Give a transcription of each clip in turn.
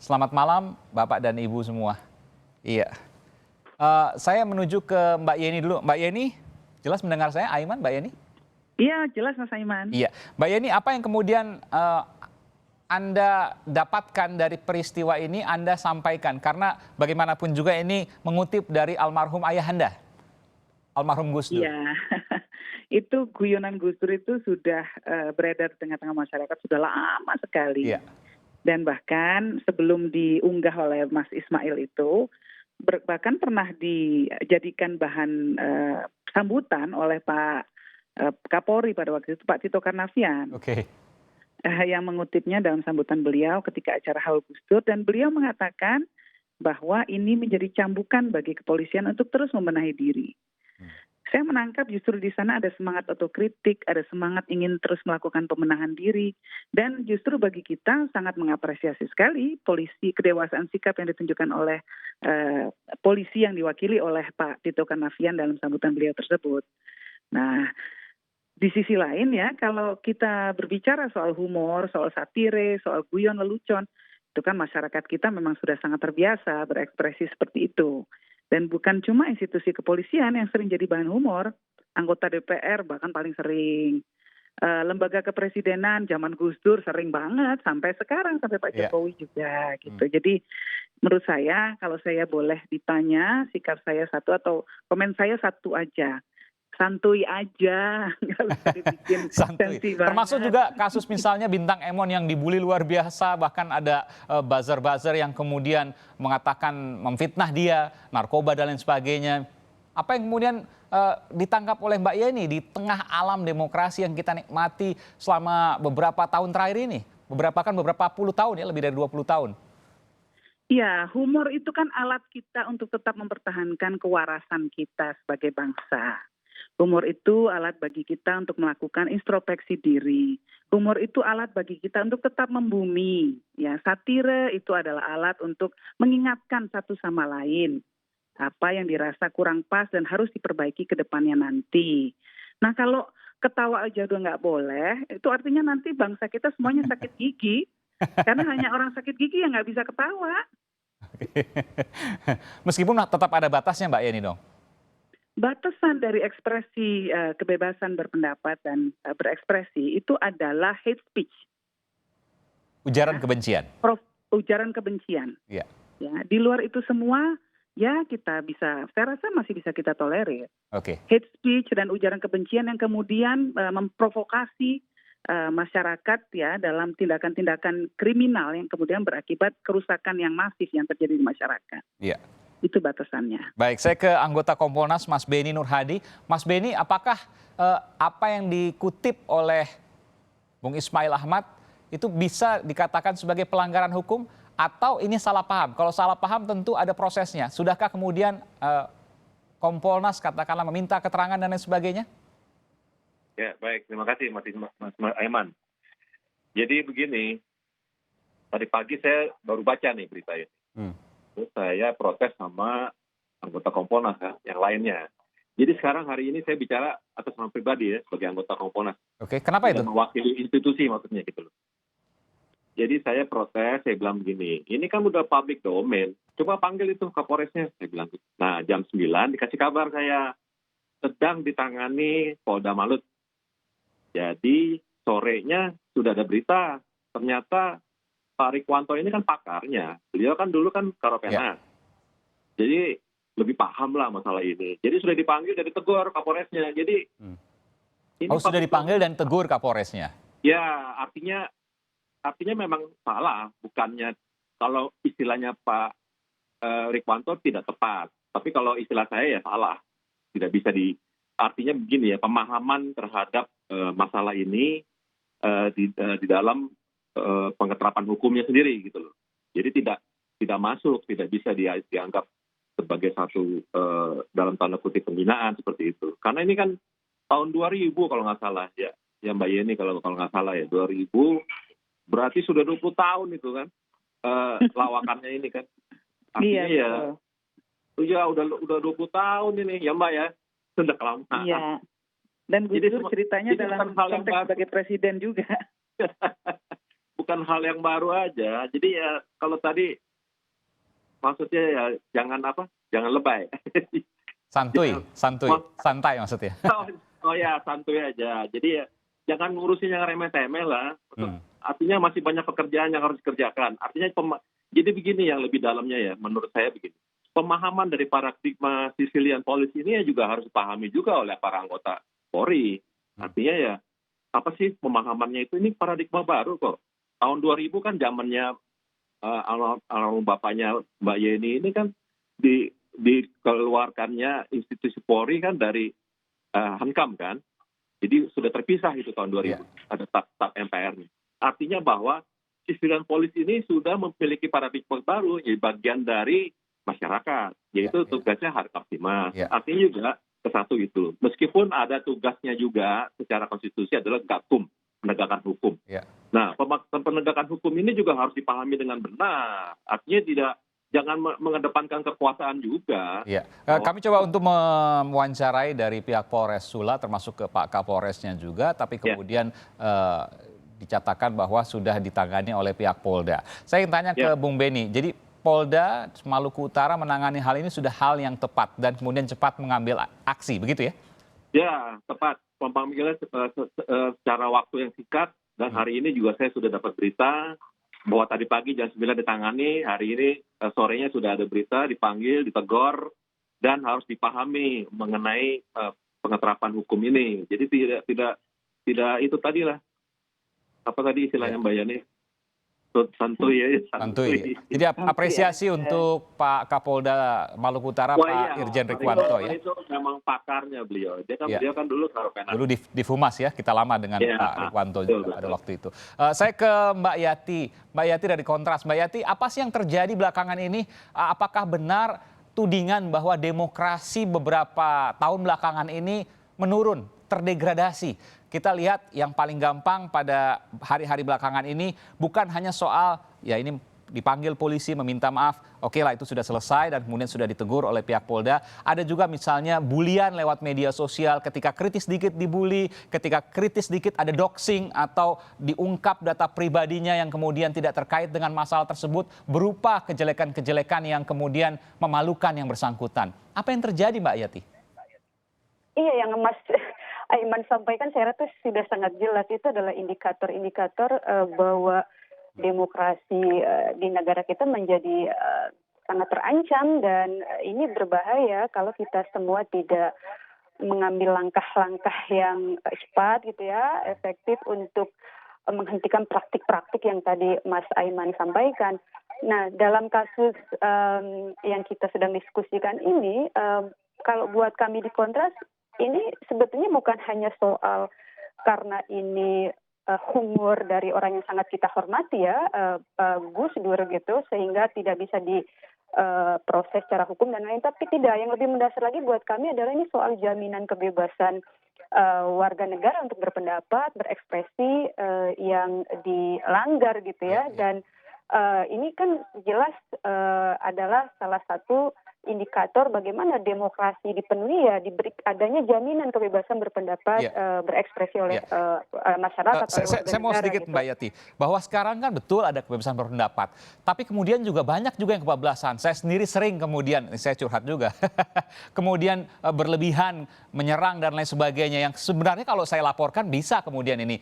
Selamat malam Bapak dan Ibu semua. Iya, saya menuju ke Mbak Yeni dulu. Mbak Yeni, jelas mendengar saya, Aiman, Mbak Yeni? Iya, jelas Mas Aiman. Iya, Mbak Yeni, apa yang kemudian Anda dapatkan dari peristiwa ini, Anda sampaikan? Karena bagaimanapun juga ini mengutip dari almarhum ayahanda, almarhum Gus Dur. Iya, itu guyonan Gus Dur itu sudah beredar di tengah-tengah masyarakat sudah lama sekali. Iya. Dan bahkan sebelum diunggah oleh Mas Ismail itu, bahkan pernah dijadikan bahan sambutan oleh Pak Kapolri pada waktu itu, Pak Tito Karnavian. Oke. Yang mengutipnya dalam sambutan beliau ketika acara Haul Gus Dur, dan beliau mengatakan bahwa ini menjadi cambukan bagi kepolisian untuk terus membenahi diri. Saya menangkap justru di sana ada semangat otokritik, ada semangat ingin terus melakukan pembenahan diri, dan justru bagi kita sangat mengapresiasi sekali polisi, kedewasaan sikap yang ditunjukkan oleh polisi yang diwakili oleh Pak Tito Karnavian dalam sambutan beliau tersebut. Nah, di sisi lain ya, kalau kita berbicara soal humor, soal satire, soal guyon lelucon, itu kan masyarakat kita memang sudah sangat terbiasa berekspresi seperti itu. Dan bukan cuma institusi kepolisian yang sering jadi bahan humor, anggota DPR bahkan paling sering. Lembaga kepresidenan zaman Gus Dur sering banget, sampai sekarang, sampai Pak Jokowi juga gitu. Jadi menurut saya, kalau saya boleh ditanya, sikap saya satu atau komen saya satu aja. Santuy aja, nggak usah dibikin sensi banget. Termasuk juga kasus misalnya Bintang Emon yang dibully luar biasa, bahkan ada buzzer-buzzer yang kemudian mengatakan memfitnah dia, narkoba dan lain sebagainya. Apa yang kemudian ditangkap oleh Mbak Yeni di tengah alam demokrasi yang kita nikmati selama beberapa tahun terakhir ini? Beberapa puluh tahun ya, lebih dari 20 tahun. Iya, humor itu kan alat kita untuk tetap mempertahankan kewarasan kita sebagai bangsa. Humor itu alat bagi kita untuk melakukan introspeksi diri. Humor itu alat bagi kita untuk tetap membumi. Ya, satire itu adalah alat untuk mengingatkan satu sama lain apa yang dirasa kurang pas dan harus diperbaiki ke depannya nanti. Nah, kalau ketawa aja udah nggak boleh, itu artinya nanti bangsa kita semuanya sakit gigi. Karena hanya orang sakit gigi yang nggak bisa ketawa. Meskipun tetap ada batasnya Mbak Yeni dong. Batasan dari ekspresi kebebasan berpendapat dan berekspresi itu adalah hate speech. Ujaran kebencian. Ujaran kebencian. Ya. Ya, di luar itu semua ya kita bisa, saya rasa masih bisa kita tolerir. Oke. Hate speech dan ujaran kebencian yang kemudian memprovokasi masyarakat ya dalam tindakan-tindakan kriminal yang kemudian berakibat kerusakan yang masif yang terjadi di masyarakat. Iya. Itu batasannya. Baik, saya ke anggota Kompolnas Mas Beni Nurhadi. Mas Beni, apakah apa yang dikutip oleh Bung Ismail Ahmad itu bisa dikatakan sebagai pelanggaran hukum atau ini salah paham? Kalau salah paham tentu ada prosesnya. Sudahkah kemudian Kompolnas katakanlah meminta keterangan dan lain sebagainya? Ya, baik. Terima kasih Mas Aiman. Jadi begini, tadi pagi saya baru baca nih berita ini. Terus saya protes sama anggota Kompolnas yang lainnya. Jadi sekarang hari ini saya bicara atas nama pribadi ya, sebagai anggota Kompolnas. Oke, kenapa itu? Mewakili institusi maksudnya gitu loh. Jadi saya protes, saya bilang begini, ini kan udah public domain, coba panggil itu Kapolresnya, saya bilang. Nah, jam 9 dikasih kabar saya sedang ditangani Polda Malut. Jadi sorenya sudah ada berita, ternyata Pak Rikwanto ini kan pakarnya, beliau kan dulu kan Karopenmas. Jadi lebih paham lah masalah ini. Jadi sudah dipanggil dan ditegur Kapolresnya. Jadi ini sudah dipanggil dan tegur Kapolresnya. Ya, artinya memang salah, bukannya kalau istilahnya Pak Rikwanto tidak tepat. Tapi kalau istilah saya ya salah. Tidak bisa artinya begini ya, pemahaman terhadap masalah ini di dalam pengeterapan hukumnya sendiri gitu loh. Jadi tidak masuk, tidak bisa dianggap sebagai satu dalam tanda kutip pembinaan seperti itu. Karena ini kan tahun 2000 kalau nggak salah ya Mbak Yeni kalau nggak salah ya 2000 berarti sudah 20 tahun itu kan lawakannya ini kan. Artinya ya udah 20 tahun ini ya Mbak ya, sudah kelamaan. Iya. Dan Gus Dur ceritanya dalam konteks sebagai presiden juga. bukan hal yang baru aja. Jadi ya kalau tadi maksudnya ya jangan lebay. Santuy, Jangan- santuy, santai maksudnya. oh ya santuy aja. Jadi ya jangan ngurusin yang remeh-temeh lah. Hmm. Artinya masih banyak pekerjaan yang harus dikerjakan. Artinya jadi begini yang lebih dalamnya ya, menurut saya begini. Pemahaman dari paradigma civilian police ini ya juga harus dipahami juga oleh para anggota Polri. Artinya ya apa sih pemahamannya itu, ini paradigma baru kok. Tahun 2000 kan zamannya almarhum bapaknya Mbak Yeni ini kan dikeluarkannya institusi Polri kan dari Hankam kan. Jadi sudah terpisah itu tahun 2000. Ada staf MPR-nya. Artinya bahwa civilian police ini sudah memiliki paradigma baru, jadi bagian dari masyarakat, yaitu tugasnya Harkaptimas. Artinya juga ke satu itu. Meskipun ada tugasnya juga secara konstitusi adalah Gakum, penegakan hukum. Nah, penegakan hukum ini juga harus dipahami dengan benar. Artinya jangan mengedepankan kekuasaan juga. Kami coba untuk mewawancarai dari pihak Polres Sula, termasuk ke Pak Kapolresnya juga, tapi kemudian dicatakan bahwa sudah ditangani oleh pihak Polda. Saya ingin tanya ke Bung Beni, jadi Polda Maluku Utara menangani hal ini sudah hal yang tepat dan kemudian cepat mengambil aksi, begitu ya? Ya, tepat. Pemanggilan secara waktu yang singkat, dan hari ini juga saya sudah dapat berita bahwa tadi pagi jam 9 ditangani, hari ini sorenya sudah ada berita, dipanggil, ditegur, dan harus dipahami mengenai pengeterapan hukum ini. Jadi tidak itu tadi lah. Apa tadi istilahnya Mbak Yani? Santuy ya. Santuy. Jadi apresiasi untuk Pak Kapolda Maluku Utara, Pak Irjen Rikwanto ya. Itu memang pakarnya beliau. Beliau kan dulu Karopenmas. Dulu di Fumas ya, kita lama dengan Pak Rikwanto juga pada waktu itu. Saya ke Mbak Yati. Mbak Yati dari Kontras. Mbak Yati, apa sih yang terjadi belakangan ini? Apakah benar tudingan bahwa demokrasi beberapa tahun belakangan ini menurun, terdegradasi? Kita lihat yang paling gampang pada hari-hari belakangan ini bukan hanya soal ya ini dipanggil polisi meminta maaf, oke lah itu sudah selesai dan kemudian sudah ditegur oleh pihak Polda. Ada juga misalnya bulian lewat media sosial, ketika kritis dikit dibully, ketika kritis dikit ada doxing atau diungkap data pribadinya yang kemudian tidak terkait dengan masalah tersebut berupa kejelekan-kejelekan yang kemudian memalukan yang bersangkutan. Apa yang terjadi Mbak Yati? Iya, yang Mas Aiman sampaikan saya rasa sudah sangat jelas, itu adalah indikator-indikator bahwa demokrasi di negara kita menjadi sangat terancam, dan ini berbahaya kalau kita semua tidak mengambil langkah-langkah yang cepat gitu ya, efektif untuk menghentikan praktik-praktik yang tadi Mas Aiman sampaikan. Nah, dalam kasus yang kita sedang diskusikan ini, kalau buat kami di Kontras, ini sebetulnya bukan hanya soal karena ini humor dari orang yang sangat kita hormati ya, Gus Dur gitu, sehingga tidak bisa diproses secara hukum dan lain, tapi tidak. Yang lebih mendasar lagi buat kami adalah ini soal jaminan kebebasan warga negara untuk berpendapat, berekspresi yang dilanggar gitu ya, dan ini kan jelas adalah salah satu indikator bagaimana demokrasi dipenuhi ya, diberi adanya jaminan kebebasan berpendapat, berekspresi oleh masyarakat. Saya mau sedikit gitu. Mbak Yati, bahwa sekarang kan betul ada kebebasan berpendapat, tapi kemudian juga banyak juga yang kebablasan. Saya sendiri sering kemudian, saya curhat juga, kemudian berlebihan, menyerang dan lain sebagainya, yang sebenarnya kalau saya laporkan bisa kemudian ini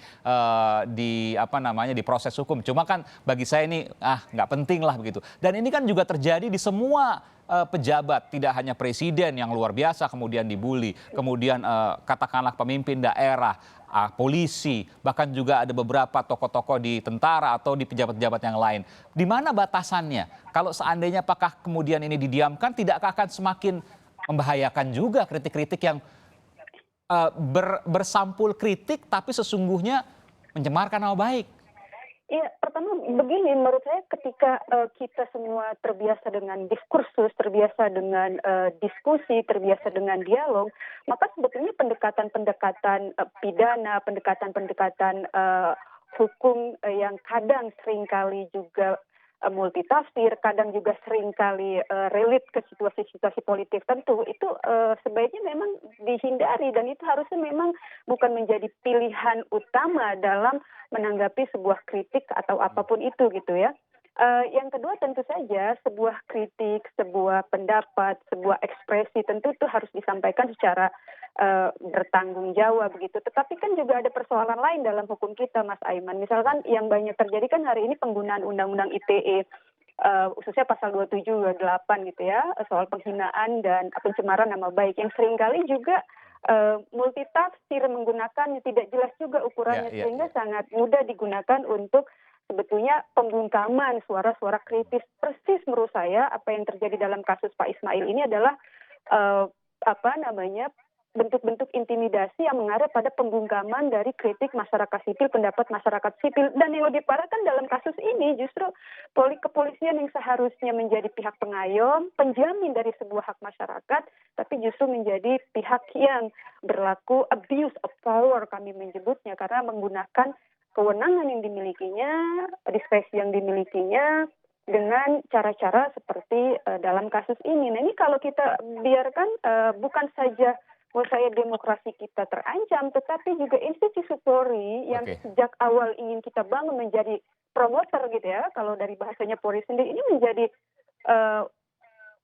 diproses hukum. Cuma kan bagi saya ini nggak penting lah begitu. Dan ini kan juga terjadi di semua pejabat, tidak hanya presiden yang luar biasa kemudian dibully, kemudian katakanlah pemimpin daerah, polisi, bahkan juga ada beberapa tokoh-tokoh di tentara atau di pejabat-pejabat yang lain. Di mana batasannya? Kalau seandainya apakah kemudian ini didiamkan, tidakkah akan semakin membahayakan juga kritik-kritik yang bersampul kritik tapi sesungguhnya mencemarkan nama baik? Iya, pertama begini, menurut saya ketika kita semua terbiasa dengan diskursus, terbiasa dengan diskusi, terbiasa dengan dialog, maka sebetulnya pendekatan-pendekatan pidana, pendekatan-pendekatan hukum yang kadang seringkali juga multitafsir, kadang juga seringkali relate ke situasi-situasi politik tentu, itu sebaiknya memang dihindari dan itu harusnya memang bukan menjadi pilihan utama dalam menanggapi sebuah kritik atau apapun itu gitu ya. Yang kedua tentu saja sebuah kritik, sebuah pendapat, sebuah ekspresi tentu itu harus disampaikan secara bertanggung jawab begitu. Tetapi kan juga ada persoalan lain dalam hukum kita, Mas Aiman. Misalkan yang banyak terjadi kan hari ini penggunaan Undang-Undang ITE, khususnya pasal 27, 28 gitu ya, soal penghinaan dan pencemaran nama baik yang seringkali juga multitafsir menggunakan tidak jelas juga ukurannya sehingga sangat mudah digunakan untuk sebetulnya pembungkaman suara-suara kritis. Persis menurut saya apa yang terjadi dalam kasus Pak Ismail ini adalah bentuk-bentuk intimidasi yang mengarah pada pembungkaman dari kritik masyarakat sipil, pendapat masyarakat sipil. Dan yang lebih parah kan dalam kasus ini justru kepolisian yang seharusnya menjadi pihak pengayom, penjamin dari sebuah hak masyarakat, tapi justru menjadi pihak yang berlaku abuse of power kami menyebutnya, karena menggunakan kewenangan yang dimilikinya, diskresi yang dimilikinya, dengan cara-cara seperti dalam kasus ini. Nah ini kalau kita biarkan bukan saja menurut saya demokrasi kita terancam, tetapi juga institusi Polri yang sejak awal ingin kita bangun menjadi promotor gitu ya, kalau dari bahasanya Polri sendiri ini menjadi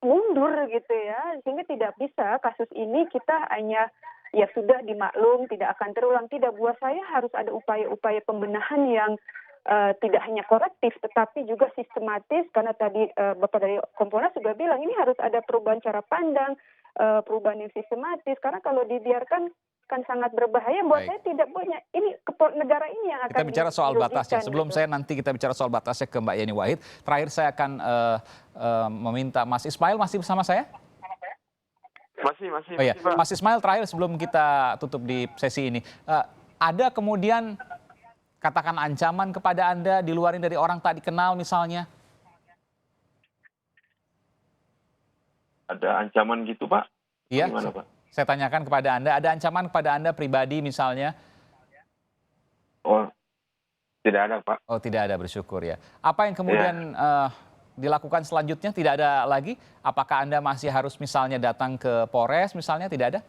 mundur gitu ya, sehingga tidak bisa kasus ini kita hanya ya sudah dimaklum, tidak akan terulang. Tidak, buat saya harus ada upaya-upaya pembenahan yang tidak hanya korektif, tetapi juga sistematis, karena tadi Bapak dari Kompolnas juga bilang ini harus ada perubahan cara pandang, perubahan yang sistematis, karena kalau dibiarkan kan sangat berbahaya. Buat saya tidak punya, ini negara ini yang akan kita bicara soal batasnya. Sebelum saya nanti kita bicara soal batasnya ke Mbak Yeni Wahid, terakhir saya akan meminta Mas Ismail masih bersama saya? Masih, Pak. Mas Ismail, terakhir sebelum kita tutup di sesi ini, ada kemudian katakan ancaman kepada Anda di luar dari orang tak dikenal misalnya? Ada ancaman gitu, Pak? Iya, gimana, Pak? saya tanyakan kepada Anda, ada ancaman kepada Anda pribadi misalnya? Oh, tidak ada, Pak. Oh, tidak ada, bersyukur ya. Apa yang kemudian dilakukan selanjutnya? Tidak ada lagi? Apakah Anda masih harus misalnya datang ke Polres misalnya? Tidak ada?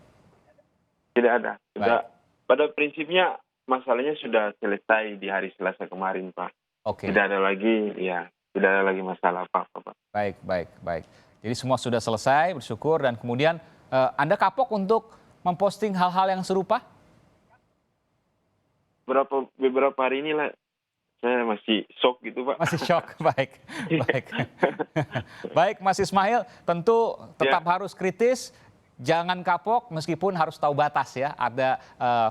Tidak ada. Sudah, Baik. pada prinsipnya masalahnya sudah selesai di hari Selasa kemarin, Pak. Oke. Tidak ada lagi masalah apa-apa, Pak. Baik. Jadi semua sudah selesai, bersyukur, dan kemudian Anda kapok untuk memposting hal-hal yang serupa? Beberapa hari inilah saya masih shock gitu, Pak. Masih shock, baik. Baik, Mas Ismail, tentu tetap harus kritis, jangan kapok meskipun harus tahu batas ya, ada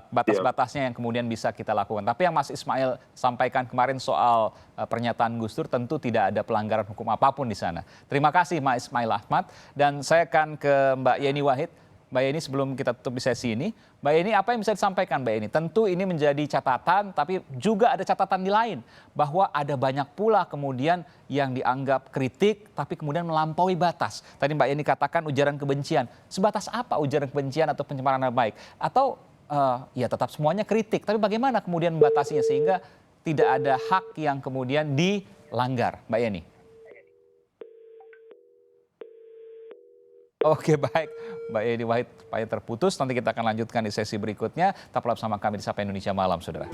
batas-batasnya yang kemudian bisa kita lakukan. Tapi yang Mas Ismail sampaikan kemarin soal pernyataan Gus Dur tentu tidak ada pelanggaran hukum apapun di sana. Terima kasih Mas Ismail Ahmad, dan saya akan ke Mbak Yeni Wahid. Mbak Yeni, sebelum kita tutup di sesi ini, Mbak Yeni, apa yang bisa disampaikan Mbak Yeni? Tentu ini menjadi catatan, tapi juga ada catatan di lain, bahwa ada banyak pula kemudian yang dianggap kritik, tapi kemudian melampaui batas. Tadi Mbak Yeni katakan ujaran kebencian. Sebatas apa ujaran kebencian atau pencemaran nama baik? Atau ya tetap semuanya kritik, tapi bagaimana kemudian membatasinya sehingga tidak ada hak yang kemudian dilanggar, Mbak Yeni? Oke, baik, Mbak Yeni Wahid, supaya terputus, nanti kita akan lanjutkan di sesi berikutnya. Tetaplah bersama kami di Sapa Indonesia Malam, saudara.